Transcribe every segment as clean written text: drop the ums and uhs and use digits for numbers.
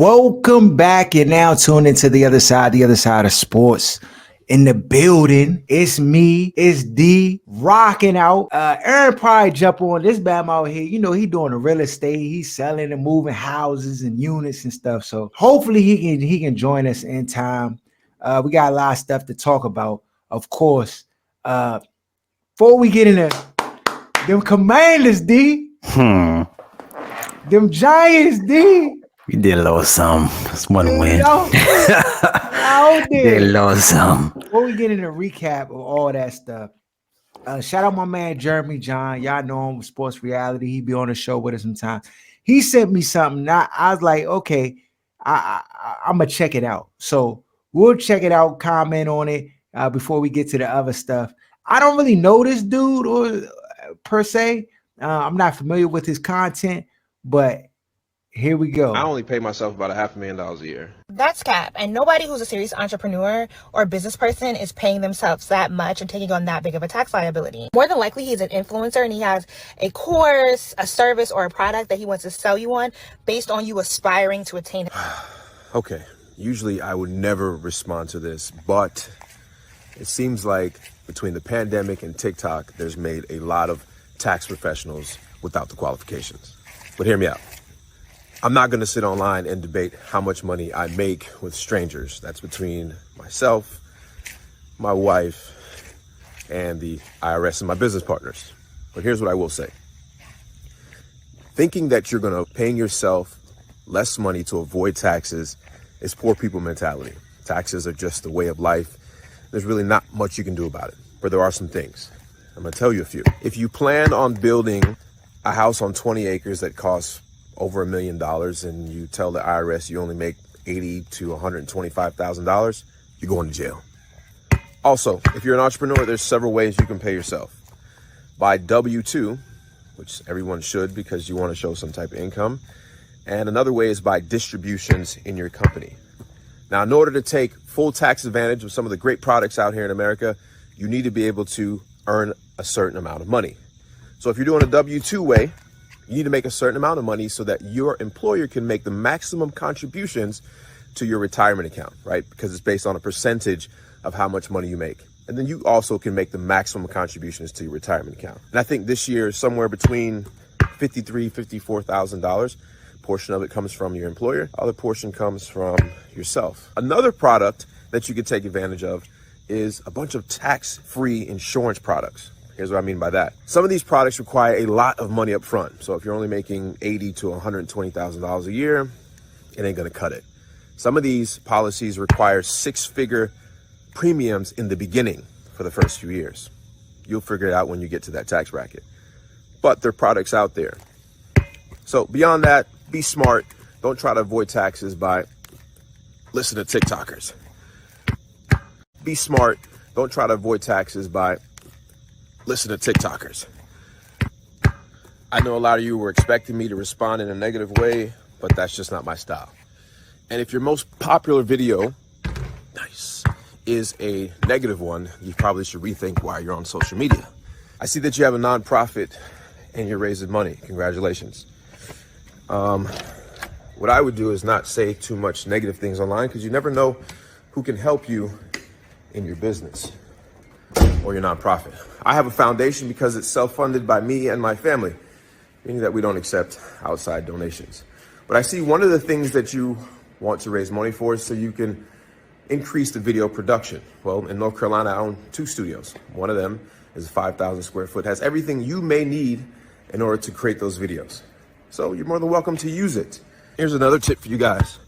Welcome back. You're now tuned into the other side of sports. In the building, it's me, it's D, rocking out. Aaron probably jump on this bam out here. You know, he doing the real estate. He's selling and moving houses and units and stuff. So hopefully he can join us in time. We got a lot of stuff to talk about. Of course, before we get into them Commanders, D. Them Giants, D. We did a little something. It's one win. Did a little something. Before we get into the recap of all that stuff, shout out my man Jeremy John. Y'all know him with Sports Reality. He be on the show with us sometimes. He sent me something. I was like, okay, I'm gonna check it out. So we'll check it out, comment on it before we get to the other stuff. I don't really know this dude or per se. I'm not familiar with his content, but here we go. I only pay myself about $500,000 a year. That's cap. And nobody who's a serious entrepreneur or business person is paying themselves that much and taking on that big of a tax liability. More than likely, he's an influencer and he has a course, a service, or a product that he wants to sell you on based on you aspiring to attain. Okay, usually I would never respond to this, but it seems like between the pandemic and TikTok, there's made a lot of tax professionals without the qualifications. But hear me out. I'm not going to sit online and debate how much money I make with strangers. That's between myself, my wife, and the IRS and my business partners. But here's what I will say. Thinking that you're going to paying yourself less money to avoid taxes is poor people mentality. Taxes are just the way of life. There's really not much you can do about it, but there are some things. I'm going to tell you a few. If you plan on building a house on 20 acres that costs over $1 million and you tell the IRS you only make $80,000 to $125,000, you're going to jail. Also, if you're an entrepreneur, there's several ways you can pay yourself. By W-2, which everyone should because you want to show some type of income. And another way is by distributions in your company. Now, in order to take full tax advantage of some of the great products out here in America, you need to be able to earn a certain amount of money. So if you're doing a W-2 way, you need to make a certain amount of money so that your employer can make the maximum contributions to your retirement account, right? Because it's based on a percentage of how much money you make. And then you also can make the maximum contributions to your retirement account. And I think this year, somewhere between $53,000, $54,000. Portion of it comes from your employer. Other portion comes from yourself. Another product that you can take advantage of is a bunch of tax-free insurance products. Here's what I mean by that. Some of these products require a lot of money up front. So if you're only making $80,000 to $120,000 a year, it ain't gonna cut it. Some of these policies require six-figure premiums in the beginning for the first few years. You'll figure it out when you get to that tax bracket. But there are products out there. So beyond that, be smart. Don't try to avoid taxes by listening to TikTokers. Be smart. Don't try to avoid taxes by listening to TikTokers. I know a lot of you were expecting me to respond in a negative way, but that's just not my style. And if your most popular video, is a negative one, you probably should rethink why you're on social media. I see that you have a nonprofit and you're raising money. Congratulations. What I would do is not say too much negative things online because you never know who can help you in your business or your nonprofit. I have a foundation because it's self-funded by me and my family, meaning that we don't accept outside donations. But I see one of the things that you want to raise money for is so you can increase the video production. Well, in North Carolina, I own 2 studios. One of them is 5,000 square foot, has everything you may need in order to create those videos. So you're more than welcome to use it. Here's another tip for you guys.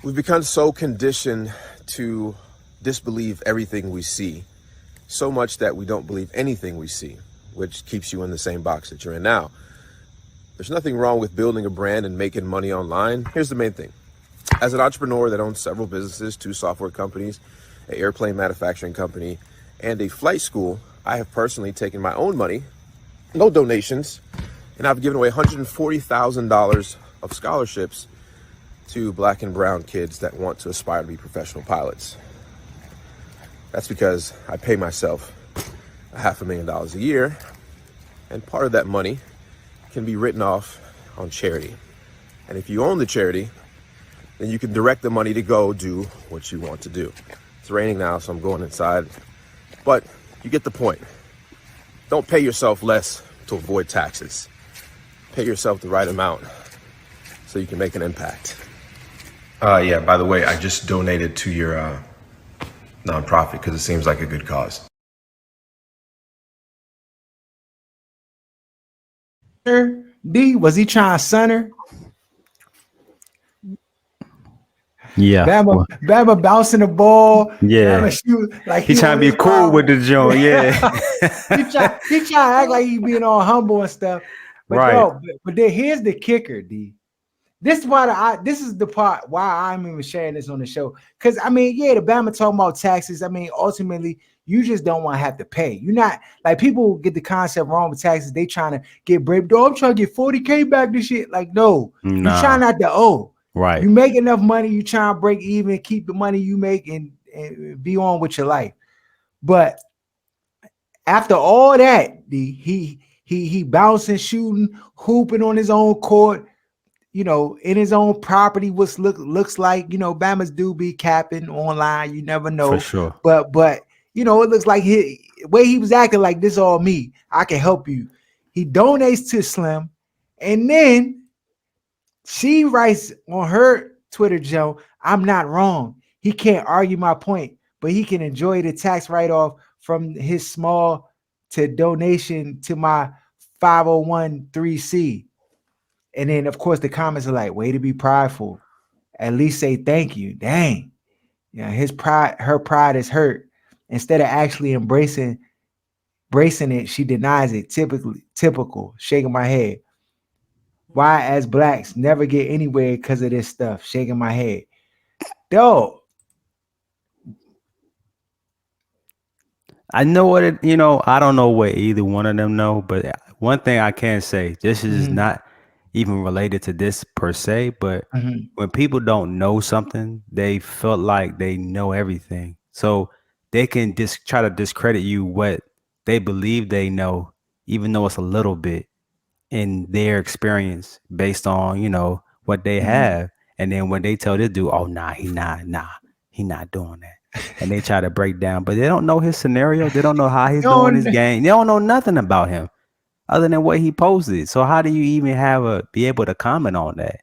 We've become so conditioned to disbelieve everything we see, so much that we don't believe anything we see, which keeps you in the same box that you're in now. There's nothing wrong with building a brand and making money online. Here's the main thing. As an entrepreneur that owns several businesses, 2 software companies, an airplane manufacturing company, and a flight school, I have personally taken my own money, no donations, and I've given away $140,000 of scholarships to Black and brown kids that want to aspire to be professional pilots. That's because I pay myself $500,000 a year, and part of that money can be written off on charity. And if you own the charity, then you can direct the money to go do what you want to do. It's raining now, so I'm going inside. But you get the point. Don't pay yourself less to avoid taxes. Pay yourself the right amount so you can make an impact. Yeah, by the way, I just donated to your nonprofit because it seems like a good cause. D, was he trying to son her? Yeah. Bama bouncing the ball. Yeah. Bama shoot like he trying to be cool with the joint. Yeah. he trying to act like he being all humble and stuff. But right. But then here's the kicker, D. This is the part why I'm even sharing this on the show. Because I mean, yeah, the Bama talking about taxes. I mean, ultimately, you just don't want to have to pay. You're not like people get the concept wrong with taxes. They trying to get brave. I'm trying to get 40K back this shit. Like, no, you try not to owe. Right. You make enough money, you try to break even, keep the money you make and be on with your life. But after all that, he bouncing, shooting, hooping on his own court, you know, in his own property, what looks like, you know, Bama's do be capping online. You never know. For sure. But you know, it looks like the way he was acting like this all me. I can help you. He donates to Slim, and then she writes on her Twitter, Joe, I'm not wrong. He can't argue my point, but he can enjoy the tax write-off from his small to donation to my 501(c)(3). And then, of course, the comments are like, way to be prideful. At least say thank you. Dang. Yeah, her pride is hurt. Instead of actually embracing it, she denies it. Typical. Shaking my head. Why, as blacks, never get anywhere because of this stuff? Shaking my head. Dog. I know what it, I don't know what either one of them know, but one thing I can say, this is not even related to this per se, but when people don't know something, they felt like they know everything. So they can just try to discredit you what they believe they know, even though it's a little bit in their experience based on, what they have. And then when they tell this dude, oh, he not doing that. And they try to break down, but they don't know his scenario. They don't know how he's doing his game. They don't know nothing about him other than what he posted. So how do you even be able to comment on that?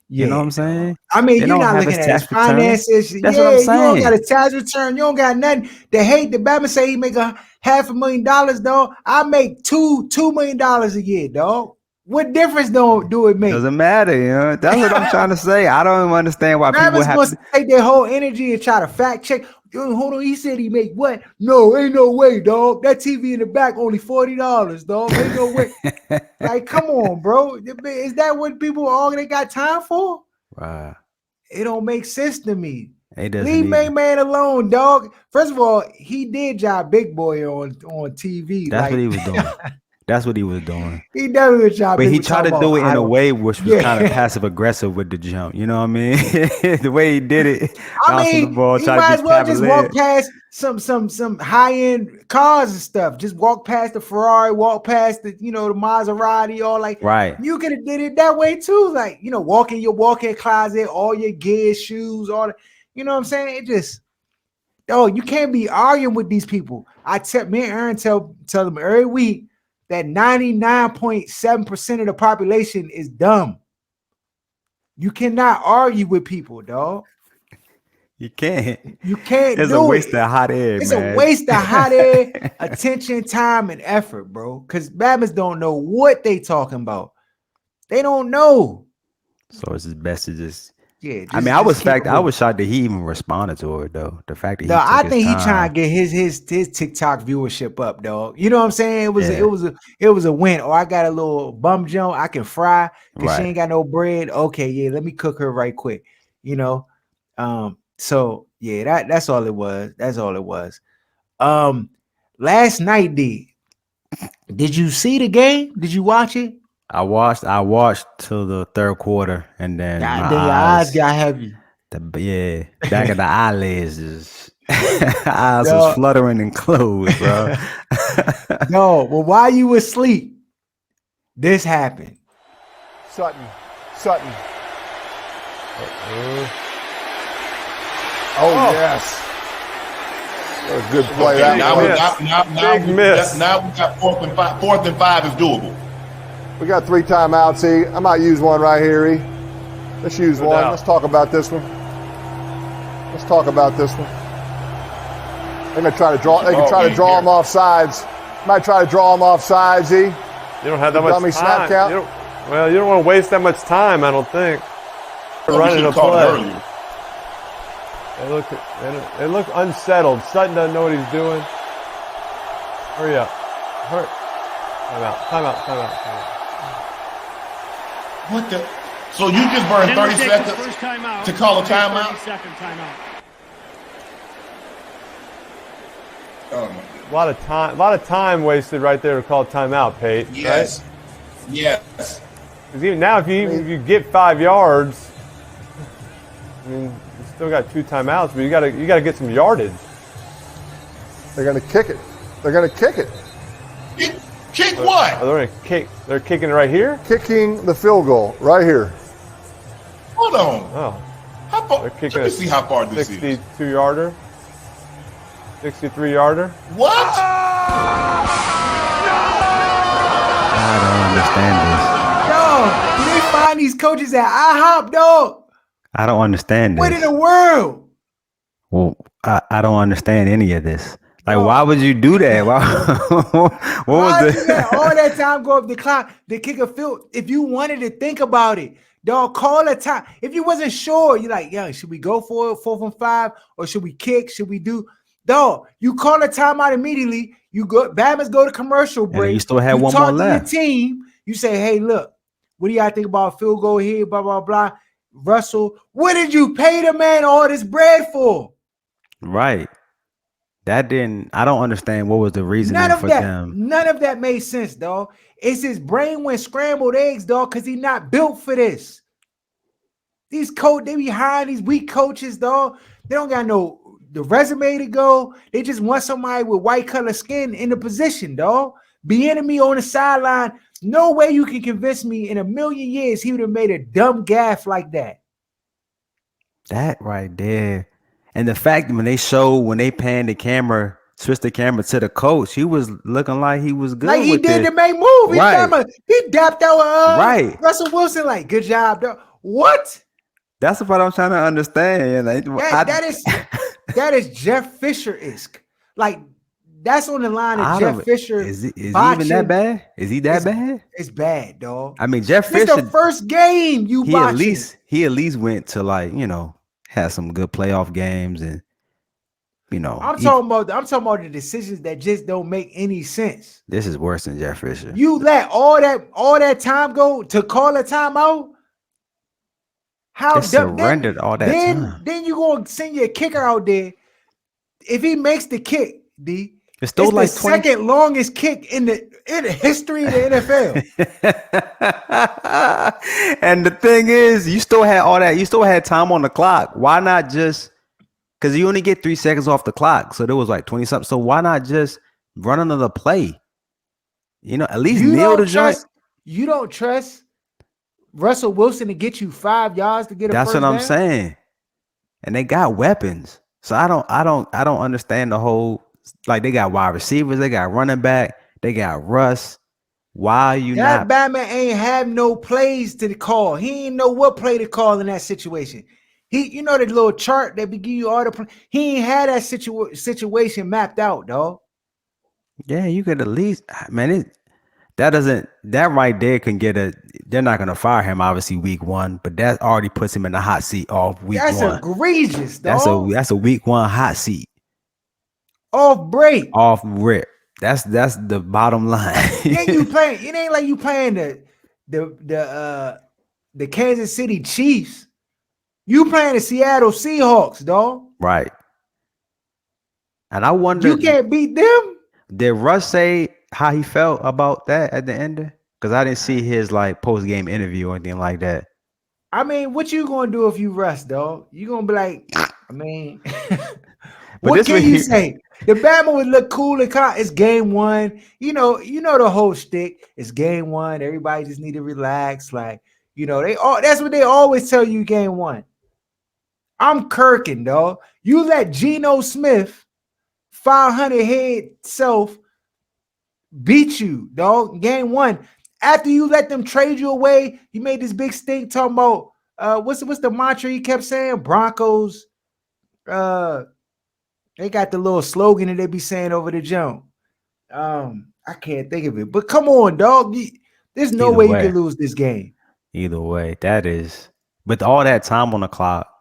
Yeah. You know what I'm saying? I mean, you're not looking at his finances. That's what I'm saying. You don't got a tax return. You don't got nothing. They hate the Bama say he make $500,000, dog. I make $2 million a year, dog. What difference do it make? Doesn't matter, That's what I'm trying to say. I don't even understand why people have to take their whole energy and try to fact check. Hold on, he said he make what? No, ain't no way, dog. That TV in the back only $40, dog. Ain't no way. Like, come on, bro. Is that what people all they got time for? Right. It don't make sense to me. It doesn't. Leave main man alone, dog. First of all, he did job big boy on TV. That's what he was doing. That's what he was doing. He definitely tried. But he tried to do it in a way which was kind of passive aggressive with the jump. You know what I mean? The way he did it. I mean, the ball, he might as well just walk past some high end cars and stuff. Just walk past the Ferrari, walk past the the Maserati, all like. Right. You could have did it that way too. Like walk in your walk-in closet, all your gear, shoes, all that. You know what I'm saying? It just. Oh, you can't be arguing with these people. Me and Aaron tell them every week that 99.7% of the population is dumb. You cannot argue with people, dog. You can't. It's a waste of hot air, It's a waste of hot air, attention, time, and effort, bro. Because Bama's don't know what they talking about. They don't know. So it's best to just. Yeah, I was shocked that he even responded to her though. The fact that I think he trying to get his TikTok viewership up, dog. You know what I'm saying? It was a win. Or I got a little bum jump I can fry because she ain't got no bread. Okay, yeah, let me cook her right quick. So yeah, that's all it was. That's all it was. Last night, did you see the game? Did you watch it? I watched till the third quarter, and then your eyes got heavy. Back of the eyelids is eyes was fluttering and closed, bro. No, well, while you were asleep, this happened. Sutton. Oh, yes. What a good play. Okay, that was. now we got fourth and five. Fourth and five is doable. We got 3 timeouts, E. I might use one right here, E. Let's use one. doubt. Let's talk about this one. They're gonna try to draw. They can try to draw them off sides. Might try to draw them off sides, E. You don't have that much Dummy snap time. count. You don't want to waste that much time, I don't think. Running a Called it play. earlier. They look unsettled. Sutton doesn't know what he's doing. Hurry up. Time out. What the? So you just burned 30 seconds to call a timeout? 30-second timeout. Oh my A lot of time wasted right there to call timeout, Pate. Yes. Right? Yes. Because even now, if you get 5 yards, I mean, you still got 2 timeouts, but you got to get some yardage. They're gonna kick it. Kick what? They're going to kick. They're kicking it right here. Kicking the field goal right here. Hold on. Oh, How far? they're Let kicking me a see how far this is. 62-yarder, 63-yarder. What? I don't understand this. Yo, do they find these coaches at IHOP, dog? I don't understand What in this. the world? Well, I don't understand any of this. Like, why would you do that? Why, what Why was you it? let all that time go up the clock to kick a field? If you wanted to think about it, dog, call a time. If you wasn't sure, you're like, yo, should we go for it, 4th and 5, or should we kick? Should we do? Dog, you call a timeout immediately. You go, Bama's go to commercial And break. you still had You one talk more to left. your team. You say, hey, look, what do y'all think about a field goal here? Blah blah blah. Russell, what did you pay the man all this bread for? Right. That didn't. I don't understand what was the reasoning for them. None of that made sense, dog. It's his brain went scrambled eggs, dog, because he's not built for this. These they be hiring these weak coaches, dog. They don't got the resume to go. They just want somebody with white color skin in the position, dog. Bieniemy on the sideline. No way you can convince me in a million years he would have made a dumb gaffe like that. That right there. And the fact when they panned the camera, switched the camera to the coach, he was looking like he was good. Like he with did it. the main move. Right. He dapped out Right. Russell Wilson, like, good job, dog. What? That's what I'm trying to understand. Like, That is Jeff Fisher-esque. Like, that's on the line of Jeff Fisher. Is he even that bad? Is he that bad? It's bad, dog. I mean, Jeff This Fisher. the first game you he watching. at least went to, like, had some good playoff games, and I'm talking about the decisions that just don't make any sense. This is worse than Jeff Fisher. You let all that time go to call a timeout. How They surrendered all that time. Then you gonna send your kicker out there. If he makes the kick, It's still like the 20 second longest kick in the history of the NFL. And the thing is, you still had all that. You still had time on the clock. Why not just? Because you only get 3 seconds off the clock, so there was like 20 something. So why not just run another play? At least nail the joint. You don't trust Russell Wilson to get you 5 yards to get a That's first what I'm down? saying. And they got weapons. So I don't understand the whole. Like, they got wide receivers, they got running back, they got Russ. Why are you that not? Batman ain't have no plays to call. He ain't know what play to call in that situation. The little chart that be give you all the play. He ain't had that situation mapped out, dog. Yeah, you could at least, man. That right there can get they're not gonna fire him obviously week 1, but that already puts him in the hot seat off week 1. That's egregious, dog. That's a week 1 hot seat. Off break. Off rip. That's the bottom line. Then you playing. It ain't like you playing the Kansas City Chiefs. You playing the Seattle Seahawks, dog. Right. And I wonder, you can't beat them. Did Russ say how he felt about that at the end? Because I didn't see his like post game interview or anything like that. I mean, what you gonna do if you Russ, dog? You gonna be like, I mean, what can you say? The Bama would look cool and calm. It's game 1. You know the whole shtick. It's game 1. Everybody just need to relax. Like, You know, that's what they always tell you game one. I'm Kirkin, dog. You let Geno Smith, 500 head self, beat you, dog. Game one. After you let them trade you away, you made this big stink talking about what's the mantra he kept saying? Broncos. They got the little slogan that they be saying over the jump. I can't think of it. But come on, dog. There's no way you can lose this game. Either way, that is with all that time on the clock.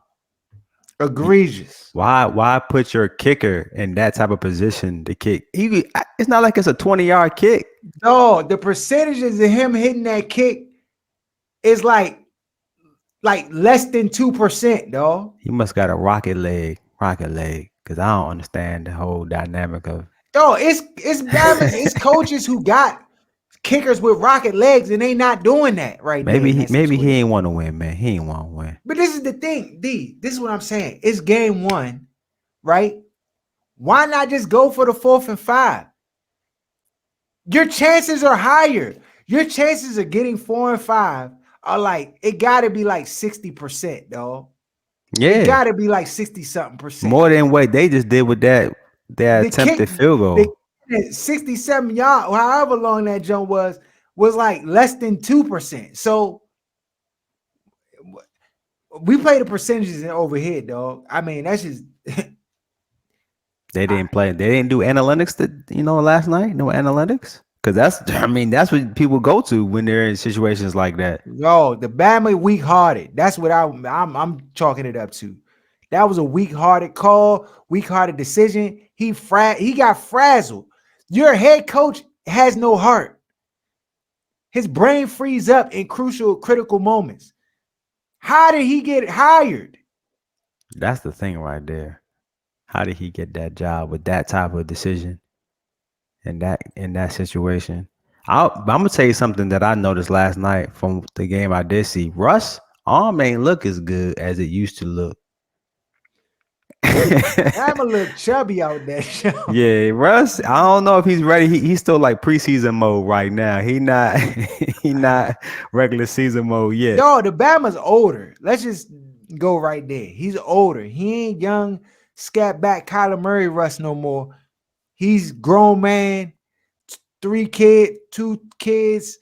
Egregious. Why put your kicker in that type of position to kick? It's not like it's a 20-yard kick. No, the percentages of him hitting that kick is like less than 2%, dog. He must got a rocket leg, because I don't understand the whole dynamic of. Dog, it's coaches who got kickers with rocket legs, and they not doing that right now. Maybe he ain't want to win, man. He ain't want to win. But this is the thing, D. This is what I'm saying. It's game one, right? Why not just go for the 4th and 5? Your chances are higher. Your chances of getting 4 and 5 are like, it got to be like 60%, dog. Yeah. It got to be like 60-something percent. More than what they just did with that attempted field goal. 67 yards, however long that jump was like less than 2%. So we play the percentages in overhead, dog. I mean, that's just they didn't play. They didn't do analytics last night. No analytics, because that's what people go to when they're in situations like that. No, the Bama weak-hearted. That's what I'm chalking it up to. That was a weak-hearted call, weak-hearted decision. He got frazzled. Your head coach has no heart. His brain frees up in critical moments. How did he get hired? That's the thing right there. How did he get that job with that type of decision in that situation? I'm gonna tell you something that I noticed last night from the game I did see. Russ' arm ain't look as good as it used to look. I'm a little chubby out there. Yeah, Russ, I don't know if he's ready. He's still like preseason mode right now. He not regular season mode yet. Yo, the Bama's older. Let's just go right there. He's older. He ain't young, scat back Kyler Murray Russ no more. He's grown man, 2 kids,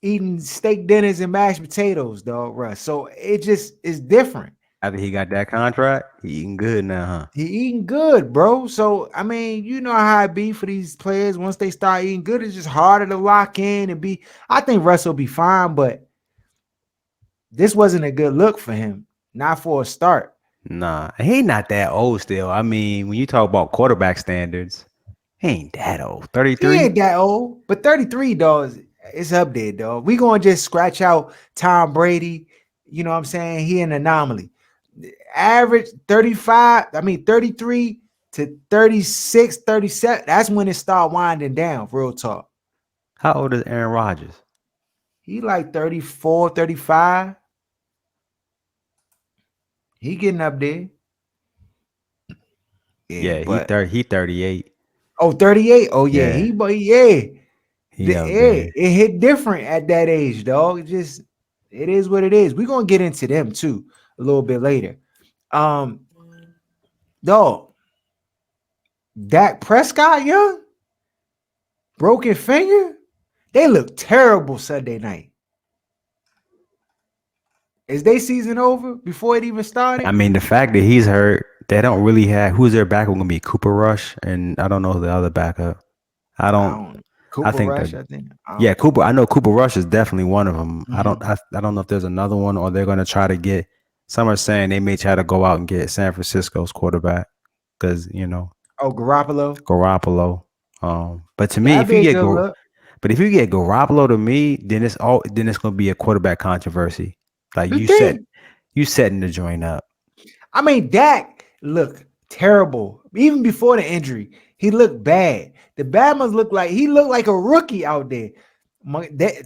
eating steak dinners and mashed potatoes, dog, Russ. So it just is different. After he got that contract, he eating good now, huh? He eating good, bro. So, I mean, you know how it be for these players. Once they start eating good, it's just harder to lock in and be. I think Russ will be fine, but this wasn't a good look for him. Not for a start. Nah, he not that old still. I mean, when you talk about quarterback standards, he ain't that old. 33? He ain't that old, but 33, dog, it's up there, dog. We going to just scratch out Tom Brady. You know what I'm saying? He an anomaly. Average 33 to 36, 37. That's when it start winding down, real talk. How old is Aaron Rodgers? He like 34, 35. He getting up there. Yeah, he 38. Oh, 38? Oh, yeah. It hit different at that age, dog. It is what it is. We're going to get into them, too, a little bit later. Dog, Dak Prescott, young, broken finger. They look terrible Sunday night. Is their season over before it even started? I mean, the fact that he's hurt, they don't really have who's their backup going to be Cooper Rush, and I don't know the other backup. Cooper Rush. Cooper. I know Cooper Rush is definitely one of them. Mm-hmm. I don't know if there's another one, or they're going to try to get. Some are saying they may try to go out and get San Francisco's quarterback because Garoppolo. But to me, if you get Garoppolo, to me, then it's going to be a quarterback controversy. Like you setting the joint up. I mean, Dak looked terrible even before the injury. He looked bad. The Bama's looked like a rookie out there.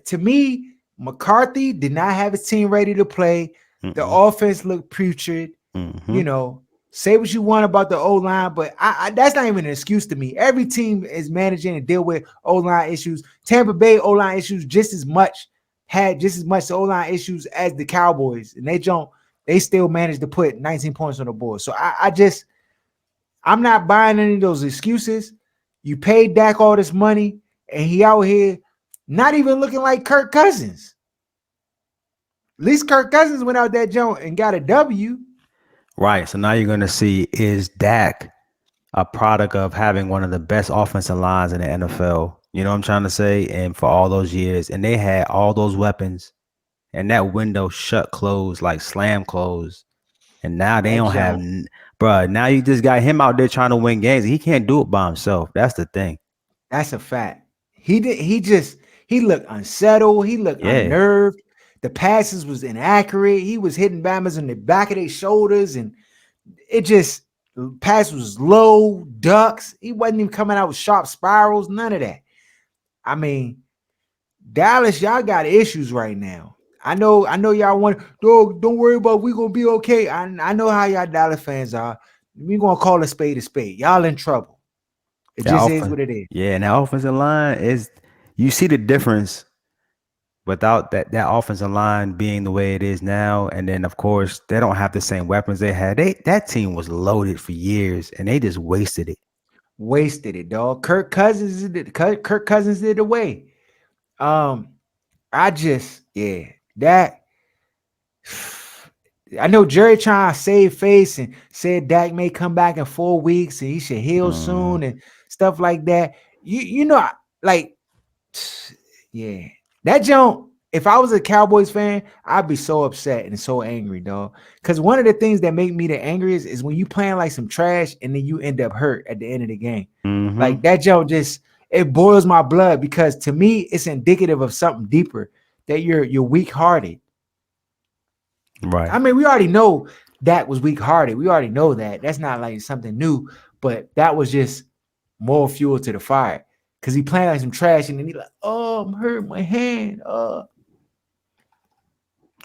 To me, McCarthy did not have his team ready to play. The offense looked putrid. You know, say what you want about the O-line, but that's not even an excuse to me. Every team is managing to deal with O-line issues. Tampa Bay O-line issues just as much had just as much O-line issues as the Cowboys, and they still managed to put 19 points on the board. So I'm not buying any of those excuses. You paid Dak all this money, and he out here not even looking like Kirk Cousins. At least Kirk Cousins went out that joint and got a W. Right. So now you're going to see, is Dak a product of having one of the best offensive lines in the NFL? You know what I'm trying to say? And for all those years, and they had all those weapons, and that window shut closed, like slam closed. And now they don't have, bro. Now you just got him out there trying to win games. He can't do it by himself. That's the thing. That's a fact. He looked unsettled. He looked unnerved. The passes was inaccurate. He was hitting bammers on the back of their shoulders, and pass was low, ducks. He wasn't even coming out with sharp spirals, none of that. I mean, Dallas, y'all got issues right now. I know y'all want, don't worry about, we gonna be okay. I know how y'all Dallas fans are. We gonna call a spade a spade. Y'all in trouble. It just is what it is. Yeah, and that offensive line is, you see the difference without that offensive line being the way it is now. And then, of course, they don't have the same weapons they had. That team was loaded for years, and they just wasted it. Wasted it, dog. Kirk Cousins did away. I know Jerry trying to save face and said Dak may come back in 4 weeks and he should heal soon and stuff like that. That jump. If I was a Cowboys fan, I'd be so upset and so angry, dog. Because one of the things that make me the angriest is when you playing like some trash and then you end up hurt at the end of the game. Mm-hmm. Like that jump it boils my blood, because to me it's indicative of something deeper, that you're weak-hearted. Right. I mean, we already know Dak was weak-hearted. We already know that. That's not like something new, but that was just more fuel to the fire. Because he playing like some trash, and then he like, oh, I'm hurting my hand.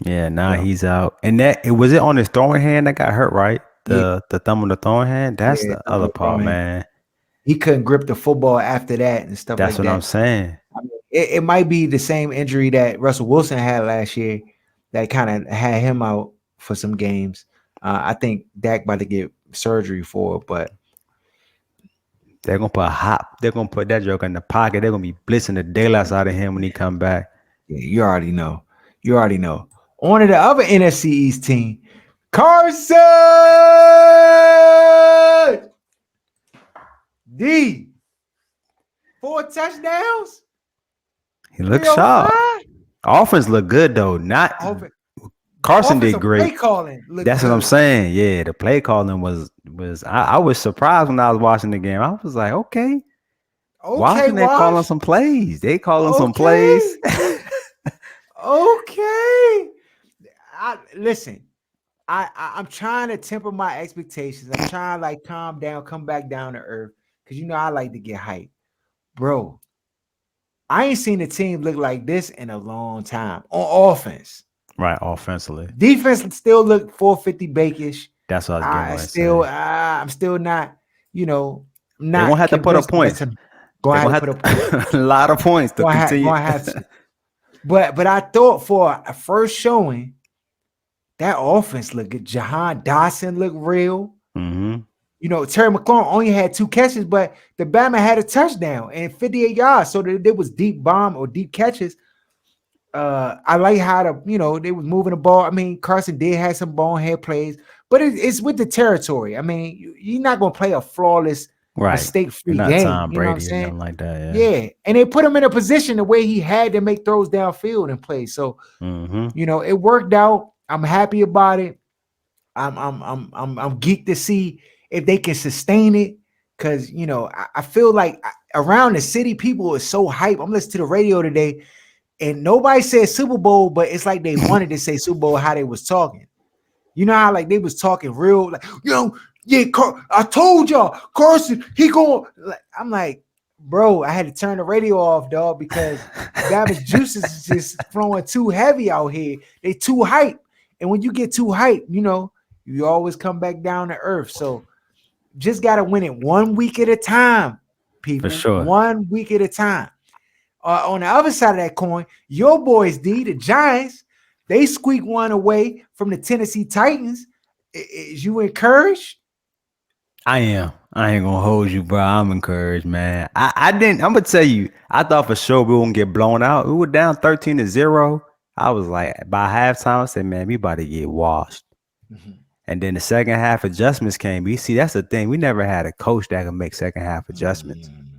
Yeah, now he's out. And was it on his throwing hand that got hurt, right? The thumb on the throwing hand? That's the other part, man. He couldn't grip the football after that and stuff like that. That's what I'm saying. I mean, it might be the same injury that Russell Wilson had last year that kind of had him out for some games. I think Dak about to get surgery for it, but they're gonna put that joke in the pocket. They're gonna be blitzing the daylights out of him when he come back. Yeah, you already know. On to the other NFC East team, Carson D. 4 touchdowns. He looks sharp. Offense look good though. Carson did great. Play calling. That's what I'm saying. Yeah, the play calling was. I was surprised when I was watching the game. I was like, okay, why are they calling some plays? They calling some plays. Okay. Listen. I'm trying to temper my expectations. I'm trying to like calm down, come back down to earth, because I like to get hyped, bro. I ain't seen a team look like this in a long time on offense. Right, offensively. Defense still look 450 bakish. That's what I was getting. I'm still not, not. They're gonna have to put up points. Going to have to put up a lot of points to continue. Gonna have to. But I thought for a first showing, that offense looked good. Jahan Dotson looked real. Mm-hmm. Terry McLaurin only had 2 catches, but the Bama had a touchdown and 58 yards. So there was deep bomb or deep catches. I like how they was moving the ball. I mean, Carson did have some bonehead plays, but it's with the territory. I mean, you're not gonna play a flawless, mistake-free game. Tom Brady or something like that. Yeah, and they put him in a position the way he had to make throws downfield and play. So it worked out. I'm happy about it. I'm geeked to see if they can sustain it, because I feel like around the city people are so hype. I'm listening to the radio today, and nobody said Super Bowl, but it's like they wanted to say Super Bowl how they was talking. You know how like they was talking real, like, I told y'all, Carson, he going. I'm like, bro, I had to turn the radio off, dog, because Bama's juices is just flowing too heavy out here. They too hype, and when you get too hype, you always come back down to earth. So just gotta win it 1 week at a time, people. For sure. 1 week at a time. On the other side of that coin, your boys, the Giants, they squeaked one away from the Tennessee Titans. Is you encouraged? I am. I ain't gonna hold you, bro. I'm encouraged, man. I didn't. I'm gonna tell you. I thought for sure we wouldn't get blown out. We were down 13-0. I was like, by halftime, I said, man, we about to get washed. Mm-hmm. And then the second half adjustments came. You see, that's the thing. We never had a coach that could make second half adjustments. Mm-hmm.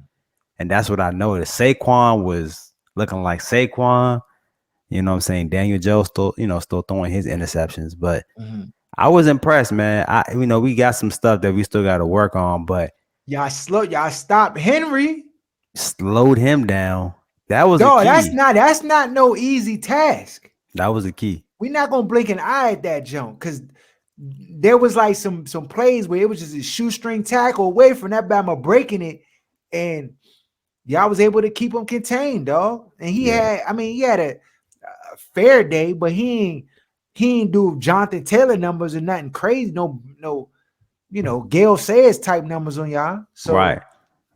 And that's what I noticed. Saquon was looking like Saquon. You know what I'm saying? Daniel Jones still throwing his interceptions. But I was impressed, man. We got some stuff that we still got to work on, but y'all stopped Henry. Slowed him down. That was the key. That's not no easy task. That was the key. We're not gonna blink an eye at that jump because there was like some plays where it was just a shoestring tackle away from that Bama breaking it, and y'all was able to keep him contained, dog. And he had a fair day, but he ain't do Jonathan Taylor numbers or nothing crazy. No, Gail Sayers type numbers on y'all. So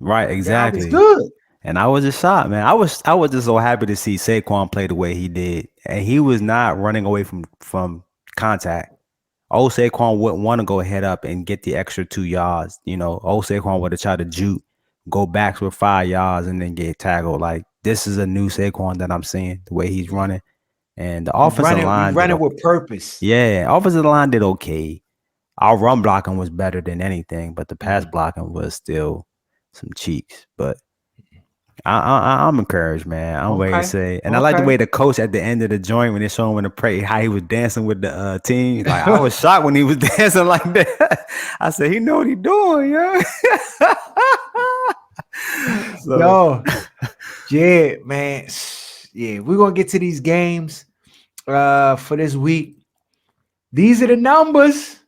right, exactly. It's good. And I was just shocked, man. I was just so happy to see Saquon play the way he did, and he was not running away from contact. Old Saquon wouldn't want to go head up and get the extra 2 yards. Old Saquon would have tried to juke, go backs with 5 yards, and then get tackled. Like, this is a new Saquon that I'm seeing, the way he's running. And the offensive line running with purpose. Yeah, offensive line did okay. Our run blocking was better than anything, but the pass blocking was still some cheeks. But I'm encouraged, man. I'm ready to say, and I like the way the coach at the end of the joint when they showed him to pray how he was dancing with the team. Like, I was shocked when he was dancing like that. I said, he know what he doing, yeah. Yeah, man. Yeah, we're gonna get to these games for this week. These are the numbers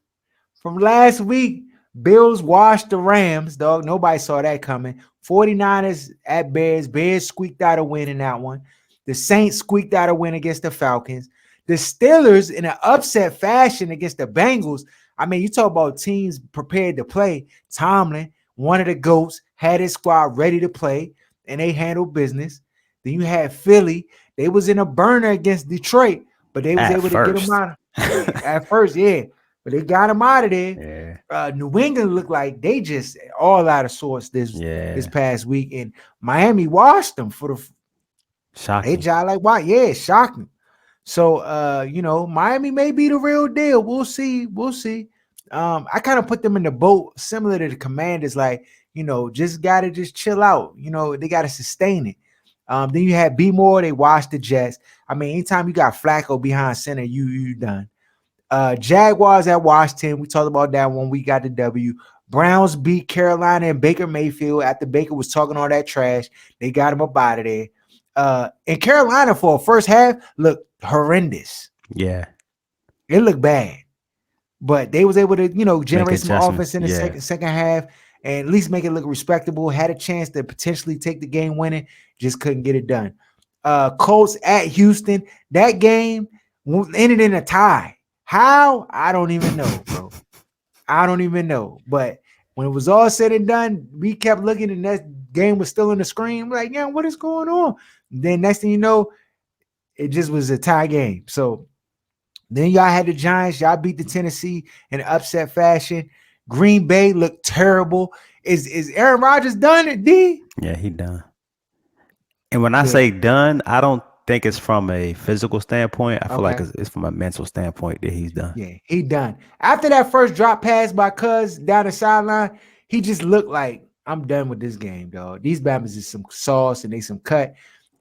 from last week. Bills washed the Rams, dog. Nobody saw that coming. 49ers at Bears. Bears squeaked out a win in that one. The Saints squeaked out a win against the Falcons. The Steelers in an upset fashion against the Bengals. I mean, you talk about teams prepared to play. Tomlin, one of the GOATs, had his squad ready to play, and they handled business. Then you had Philly. They was in a burner against Detroit, but they was able to get them out. At first, yeah. But they got them out of there. Yeah. New England looked like they just all out of sorts this past week, and Miami washed them for the shocking. They just like, wow, yeah, shocking. So Miami may be the real deal. We'll see. I kind of put them in the boat similar to the Commanders, like, just gotta just chill out. They gotta sustain it. Then you had B Moore, they washed the Jets. I mean, anytime you got Flacco behind center, you done. Jaguars at Washington. We talked about that one. We got the W. Browns beat Carolina and Baker Mayfield after Baker was talking all that trash. They got him up out of there. And Carolina for a first half looked horrendous. Yeah. It looked bad. But they was able to, generate some offense in the second half and at least make it look respectable. Had a chance to potentially take the game winning. Just couldn't get it done. Colts at Houston. That game ended in a tie. How? I don't even know, bro. I don't even know. But when it was all said and done, we kept looking and that game was still on the screen. We're like, yeah, what is going on? And then next thing you know, it just was a tie game. So then y'all had the Giants. Y'all beat the Tennessee in upset fashion. Green Bay looked terrible. Is Aaron Rodgers done it, D? Yeah, he done. And when I say done, I don't think it's from a physical standpoint. I feel like it's from a mental standpoint that he's done. Yeah, he done. After that first drop pass by Cuz down the sideline, he just looked like, I'm done with this game, dog. These Bama's is some sauce and they some cut.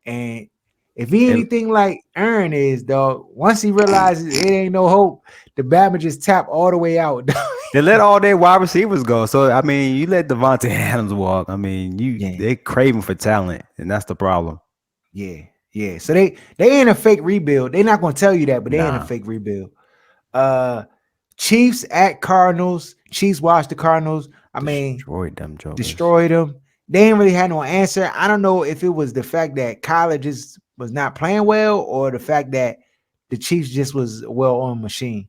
And if he anything like Aaron is, dog, once he realizes it ain't no hope, the Bama just tap all the way out. They let all their wide receivers go. So, I mean, you let Devontae Adams walk. I mean, they craving for talent, and that's the problem. Yeah. Yeah, so they ain't a fake rebuild. They're not going to tell you that, but they ain't a fake rebuild. Chiefs at Cardinals. Chiefs watched the Cardinals. Destroyed them. They ain't really had no answer. I don't know if it was the fact that Kyler just was not playing well or the fact that the Chiefs just was a well-oiled machine.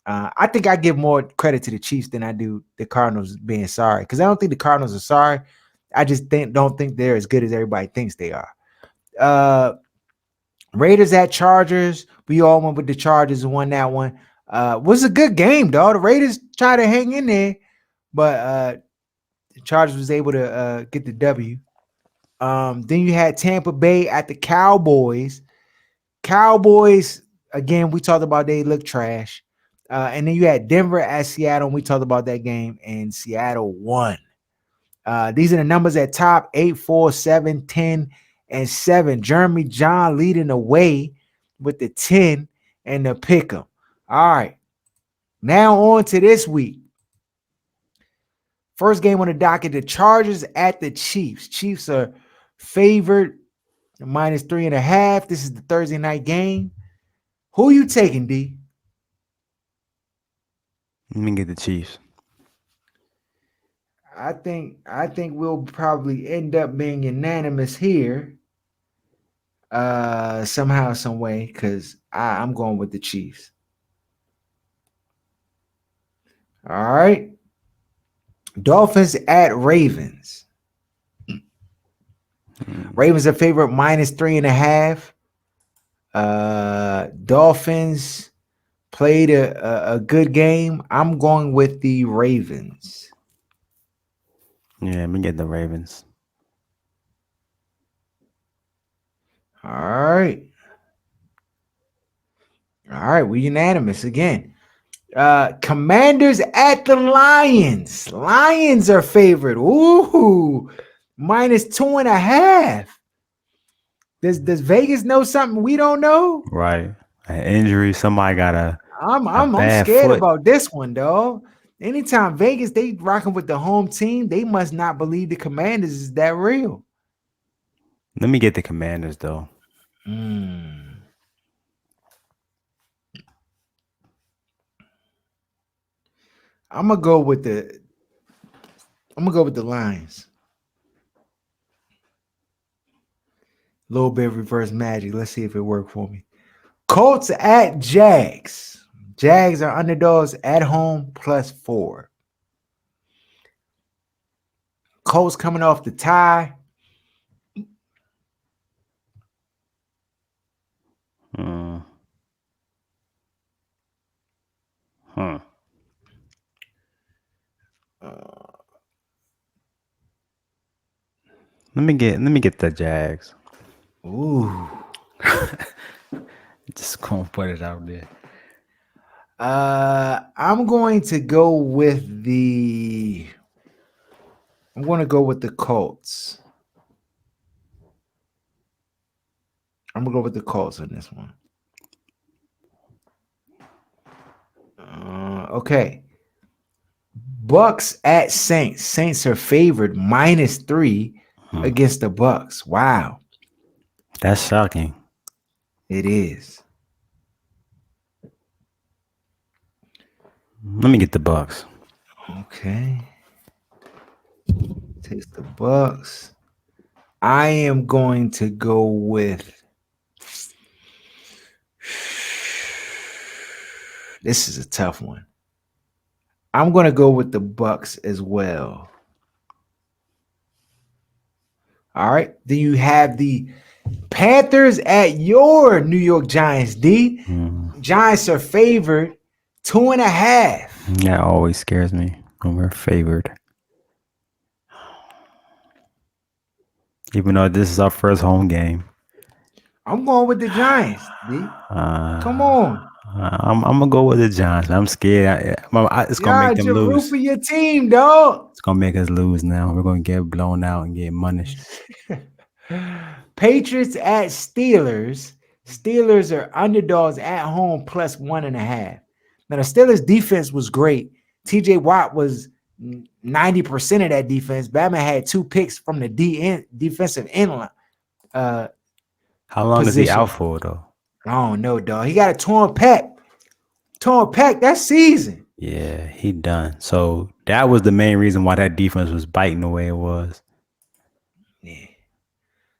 I think I give more credit to the Chiefs than I do the Cardinals being sorry, because I don't think the Cardinals are sorry. I just don't think they're as good as everybody thinks they are. Raiders at Chargers. We all went with the Chargers and won that one. Was a good game, dog. The Raiders tried to hang in there, but the Chargers was able to get the W. Then you had Tampa Bay at the Cowboys. Cowboys, again, we talked about they look trash. And then you had Denver at Seattle, and we talked about that game, and Seattle won. These are the numbers at top: 8, 4, 7, 10, and 7. Jeremy John leading the way with the 10 and the pick 'em. All right. Now on to this week. First game on the docket, the Chargers at the Chiefs. Chiefs are favored -3.5. This is the Thursday night game. Who you taking, D? Let me get the Chiefs. I think we'll probably end up being unanimous here. Somehow, some way, because I'm going with the Chiefs. All right. Dolphins at Ravens. Ravens are favorite -3.5. Dolphins played a good game. I'm going with the Ravens. Yeah, let me get the Ravens. All right. We're unanimous again. Commanders at the Lions. Lions are favored. Ooh, -2.5. Does Vegas know something we don't know? Right. An injury. Somebody got I'm bad scared foot. about this one, dog. Anytime Vegas they rocking with the home team, they must not believe the Commanders is that real. Let me get the Commanders though. I'm gonna go with the Lions. A little bit of reverse magic. Let's see if it worked for me. Colts at Jags. Jags are underdogs at home +4. Colts coming off the tie. Let me get the Jags. Ooh. Just gonna put it out there. I'm going to go with the Colts. I'm gonna go with the Colts on this one. Okay. Bucks at Saints. Saints are favored -3 against the Bucks. Wow. That's shocking. It is. Let me get the Bucks. Okay. Takes the Bucks. I am going to go with this is a tough one. I'm going to go with the Bucks as well. All right. Then you have the Panthers at your New York Giants, D. Giants are favored 2.5. That always scares me when we're favored. Even though this is our first home game. I'm going with the Giants, D. Come on. I'm gonna go with the Giants. I'm scared. It's gonna make them root lose. for your team, dog. It's gonna make us lose now. We're gonna get blown out and get punished. Patriots at Steelers. Steelers are underdogs at home +1.5. Now the Steelers defense was great. TJ Watt was 90% of that defense. Bama had 2 picks from the defensive end line. How long is he out for though? I don't know, dog. He got a torn pec. That season. Yeah, he done. So that was the main reason why that defense was biting the way it was. Yeah.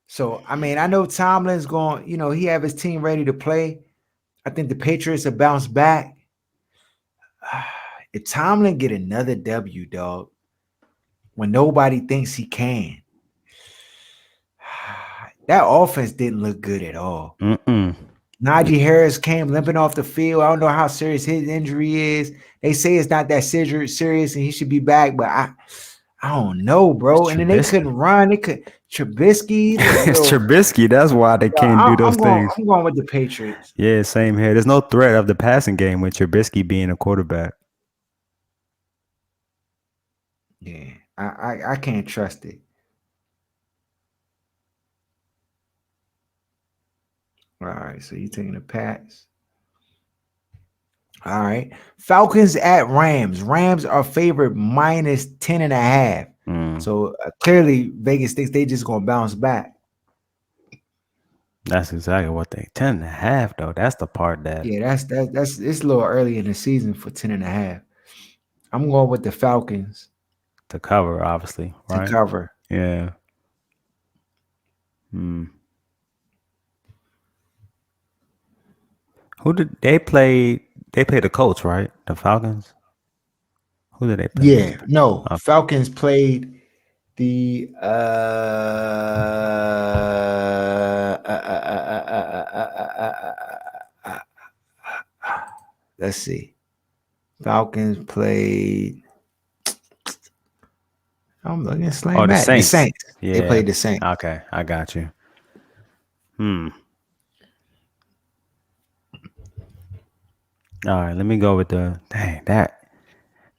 So, I mean, I know Tomlin's going, he have his team ready to play. I think the Patriots will bounce back. If Tomlin get another W, dog, when nobody thinks he can, That offense didn't look good at all. Najee Harris came limping off the field. I don't know how serious his injury is. They say it's not that serious and he should be back, but I don't know, bro. And then they couldn't run. They could Trubisky. It's Trubisky. That's why they can't do those things. I'm going with the Patriots. Yeah, same here. There's no threat of the passing game with Trubisky being a quarterback. Yeah, I can't trust it. All right, so you're taking the Pats. All right. Falcons at Rams. Rams are favored minus 10.5. So clearly Vegas thinks they just going to bounce back. That's exactly what they 10.5 though. That's the part that that's it's a little early in the season for 10.5. I'm going with the Falcons. To cover, obviously. Right? To cover. Yeah. Who did they play? They played the Colts, right? The Falcons. Who did they play? Yeah, no. Falcons played the let's see. Falcons played. I'm looking at the Saints. The Saints. Yeah. They played the Saints. Okay, I got you. All right, let me go with the that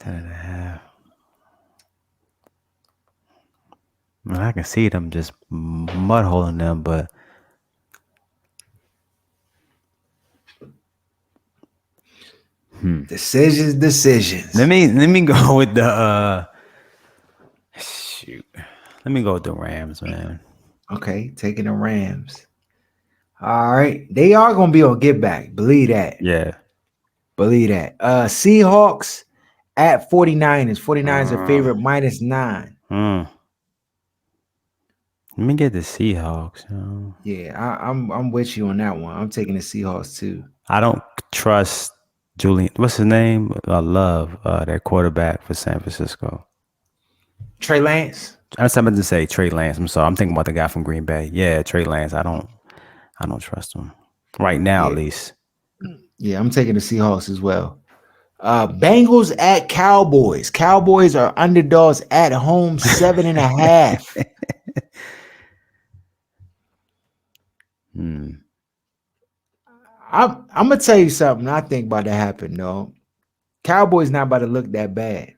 10.5. I can see them just mudholing them, but Decisions. Let me go with the shoot. Let me go with the Rams, man. Okay, taking the Rams. All right. They are gonna be on get back. Believe that. Yeah. Believe that. Seahawks at 49ers. 49ers are favorite minus 9. Let me get the Seahawks. Yeah, I'm with you on that one. I'm taking the Seahawks too. I don't trust Julian. What's his name? I love their quarterback for San Francisco. Trey Lance. I was about to say Trey Lance. I'm sorry. I'm thinking about the guy from Green Bay. Yeah, Trey Lance. I don't trust him right now, at least. Yeah, I'm taking the Seahawks as well. Bengals at Cowboys. Cowboys are underdogs at home, 7.5. I'm gonna tell you something. I think about to happen. No, Cowboys not about to look that bad.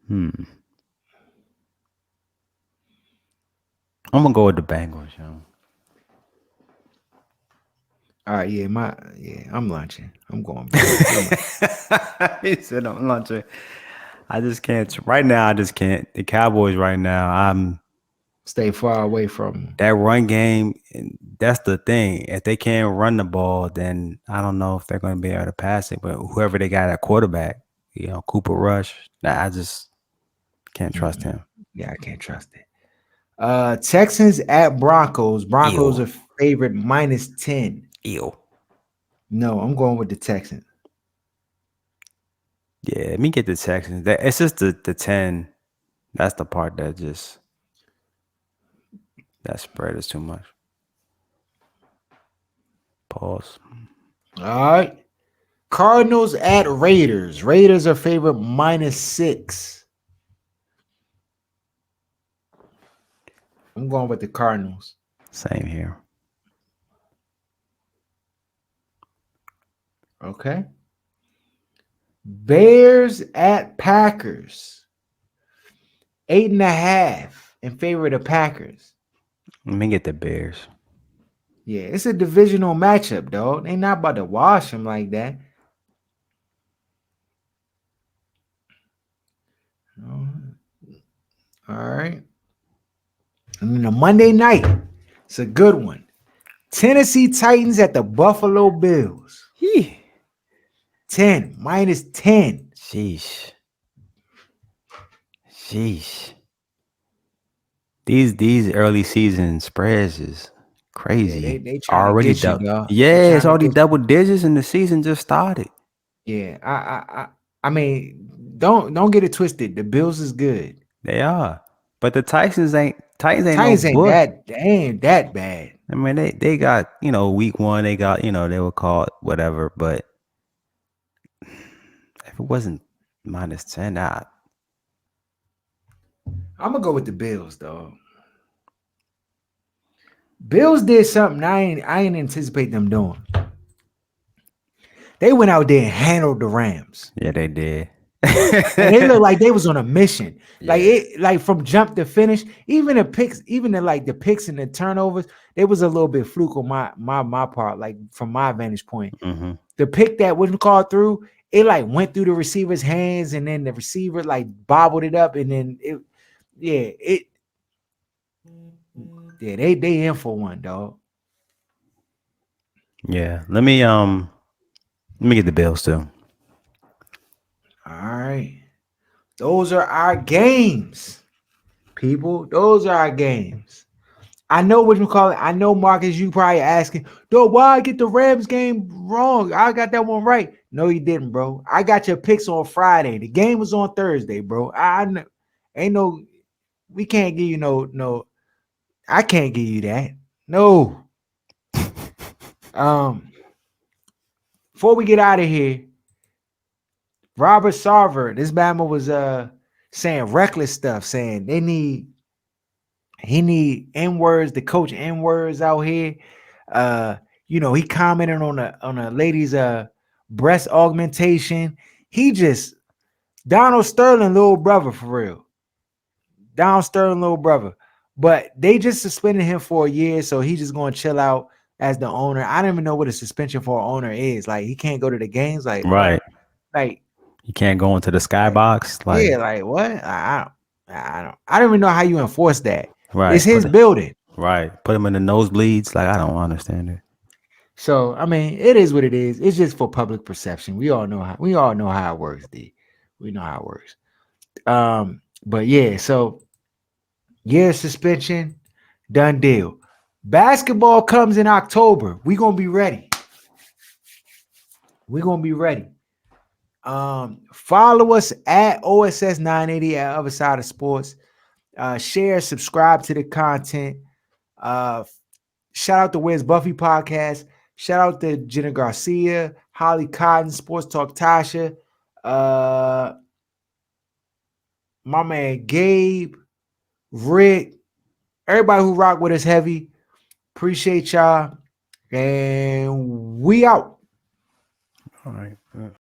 I'm gonna go with the Bengals, yo. All right, I'm lunching. I'm going. He said I'm lunching. I just can't. Right now, I just can't. The Cowboys right now, I'm stay far away from them. That run game. That's the thing. If they can't run the ball, then I don't know if they're going to be able to pass it. But whoever they got at quarterback, Cooper Rush, I just can't trust him. Yeah, I can't trust it. Texans at Broncos. Broncos are favorite minus 10. No, I'm going with the Texans. Yeah, let me get the Texans. It's just the 10. That's the part that just that spread is too much. Pause. All right. Cardinals at Raiders. Raiders are favorite minus 6. I'm going with the Cardinals. Same here. Okay. Bears at Packers. 8.5 in favor of the Packers. Let me get the Bears. Yeah, it's a divisional matchup, dog. They not about to wash them like that. All right. And then a Monday night, it's a good one. Tennessee Titans at the Buffalo Bills. 10 minus 10. Sheesh. These early season spreads is crazy. Yeah, they already double. Yeah, it's already double digits and the season just started. Yeah, I mean, don't get it twisted. The Bills is good. They are. But the Titans ain't Titans no ain't book. they ain't that bad. I mean, they got, week 1, they got, they were called whatever, but if it wasn't -10, I'm gonna go with the Bills, though. Bills did something I ain't anticipate them doing. They went out there and handled the Rams. Yeah, they did. And they looked like they was on a mission. Yeah. Like from jump to finish, even the picks, the picks and the turnovers, it was a little bit fluke on my part, like from my vantage point. Mm-hmm. The pick that wasn't called through, it like went through the receiver's hands, and then the receiver like bobbled it up, and then they in for one, dog. Yeah. Let me get the Bills too. All right. Those are our games, people. Those are our games. I know what you call it. I know, Marcus, you probably asking, "Dude, why I get the Rams game wrong? I got that one right." No, you didn't, bro. I got your picks on Friday. The game was on Thursday, bro. We can't give you no. I can't give you that. No. Before we get out of here, Robert Sarver, this Bama was saying reckless stuff, saying he need N-words, the coach N-words out here. He commented on a lady's breast augmentation. He just Donald Sterling little brother for real. Donald Sterling little brother. But they just suspended him for a year, so he's just gonna chill out as the owner. I don't even know what a suspension for an owner is. Like, he can't go to the games, like Right. Like, you can't go into the skybox. Like, yeah, like what? I don't even know how you enforce that. right. It's his building. Right. Put him in the nosebleeds. Like, I don't understand it. So, I mean, it is what it is. It's just for public perception. We all know how it works, D. We know how it works. But yeah, so year suspension, done deal. Basketball comes in October. We're gonna be ready. Follow us at OSS 980 at Other Side of Sports. Share, subscribe to the content. Shout out to Where's Buffy podcast. Shout out to Jenna Garcia, Holly Cotton, Sports Talk Tasha, my man Gabe, Rick, everybody who rock with us heavy. Appreciate y'all. And we out. All right.